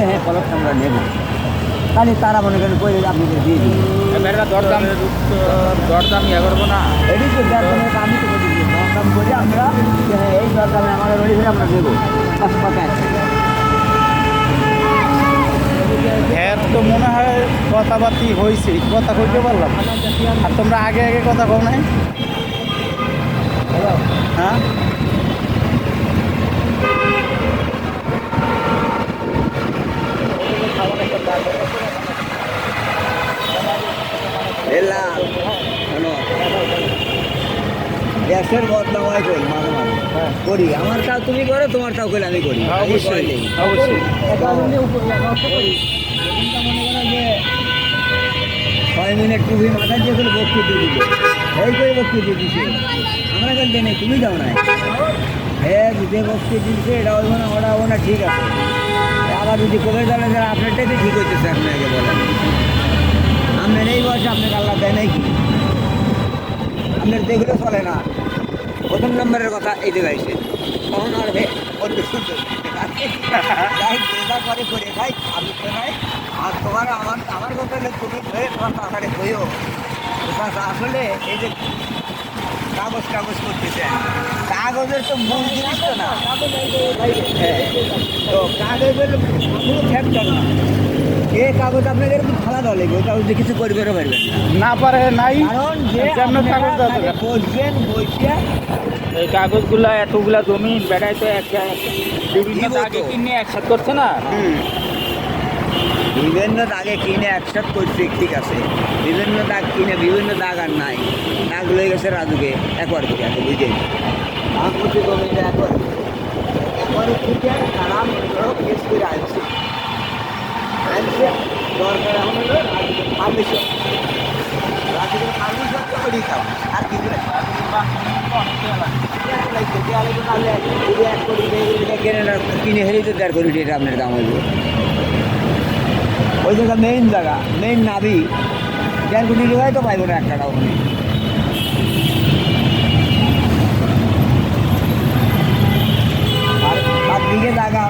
যে হ্যাঁ পলটটা আমরা নেব, তাহলে তারা মনে করেন কই আপনাদের দিয়ে দিই দরদাম ইয়ে করবো না। এটি তো আমি তো বলি যে দরদাম করে আমরা যে হ্যাঁ এই দরদামে আমাদের ওই হিসেবে আমরা দেবো কথা হ্যাঁ তো মনে হয় কথাবার্তি হয়েছে, কথা কইতে পারলাম। আর তোমরা আগে আগে কথা কও নাই? হ্যাঁ গ্যাসের বদনামায় করি মাঝে মাঝে করি, আমার কাজ তুমি করো, তোমার কাজ করলে আমি করি। অবশ্যই অবশ্যই। মনে করো যে 6 মিনিট টিভি মাথায় দিয়ে করে বক্তৃতা দিল, এই করে বক্তৃতা দিচ্ছে, আমরা বলতে নেই তুমি যাও না, হ্যাঁ যে বক্তৃতা দিচ্ছে এটা হইব না ওটা হবো না, ঠিক আছে। আবার যদি কবে গেলে যারা আপনারটাই তো ঠিক হইতেছে, আপনাকে বলেন আপনার এই বয়সে আপনাকে আল্লাহ দেয় নাই কি? আপনার দেখলে চলে না। প্রথম নম্বরের কথা এই দেখাইছে, তখন আর অন্য সুন্দর করে করে ভাই আমি তো ভাই আর তোমার আমার কথা হলে তুমি ধরে তোমার তাড়াতাড়ি হইও। আসলে এই যে কাগজ করতেছে, কাগজের তো মূল জিনিস তো না, তো কাগজের কোনো ফ্যাক্টর না। এই কাগজ আপনাদের ফালা দেওয়া লাগবে, ওই কাগজ কিছু করবেনও পারবেন না পারে নাই, কারণ যে বসবেন বসিয়া এই কাগজগুলা এতগুলা জমি বেড়ায় তো বিভিন্ন দাগে কিনে একসাথে করছে না। বিভিন্ন দাগে কিনে একসাথে করছে, ঠিক আছে, বিভিন্ন দাগ কিনে বিভিন্ন দাগ আর নাই, দাগ লয়ে গেছে রাজুকে একবার করে আছে, বুঝলেন দাগ করছে জমিটা একবার থেকে তারা কেস করে আনছে দরকার এখন হলো রাজুকে পারমিশন, রাজুকে পারমিশন তো দিতাম আর কি করে কিনে হেরে তো 1.5 কোটি টাকা আপনার দাম হইব। ওই জায়গা মেইন নাবি 1.5 কোটি টাকায় তো পাইব না একটা ওখানে। আর 7 বিঘে জায়গা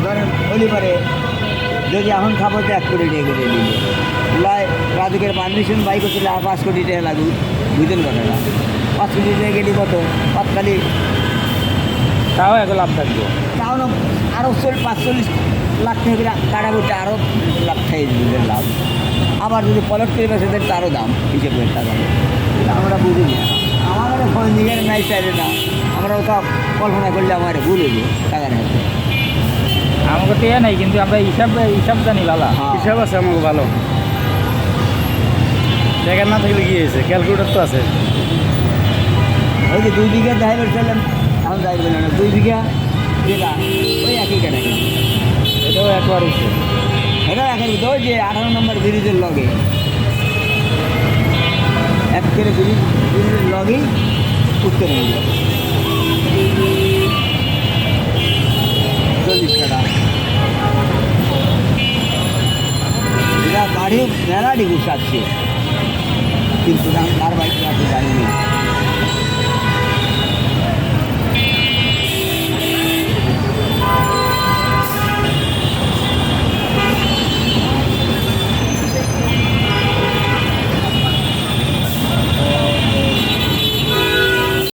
ধরেন হলি পারে, যদি এখন খাবো তো 1 কোটি টাকা করে দিল, লয় রাজুকের পারমিশন বাই করছিল আর 5 কোটি টাকা লাগুক, বুঝলেন কথাটা। 5 কোটি টাকা গেলি কত পাতকালি, তাও এত লাভ থাকবে, তাও না আরও 45 লাখ টাকা কাটা করতে আরও লাখ টাকা লাভ। আবার যদি পলট করে বেসে দেন তারও দাম হিসেব করে টাকা, আমরা বুঝি না। আমাদের নিজের নাই চাইলে না, আমরা ওটা কল্পনা করলে আমার ভুল হইব টাকার হাতে। আমাকে তো এ নাই, কিন্তু আমরা হিসাব জানি ভালো, হিসাব আছে আমাকে ভালো। টাকা না থাকলে কি হয়েছে, ক্যালকুলেটার তো আছে। ওই যে 2 বিঘা যাইবার চাইলাম, এখন যাইবে না 2 বিঘা যেটা ওই একই কাটা, এটাও একবার হচ্ছে, এটা এখন ওই যে 18 নম্বর ব্রিজের লগে এক করে ব্রিজের লগেই উত্তর হয়ে যায় 40 কাটা। এটা গাড়ি মেলাটি গুছাচ্ছে, কিন্তু তার বাইক আছে জানি না।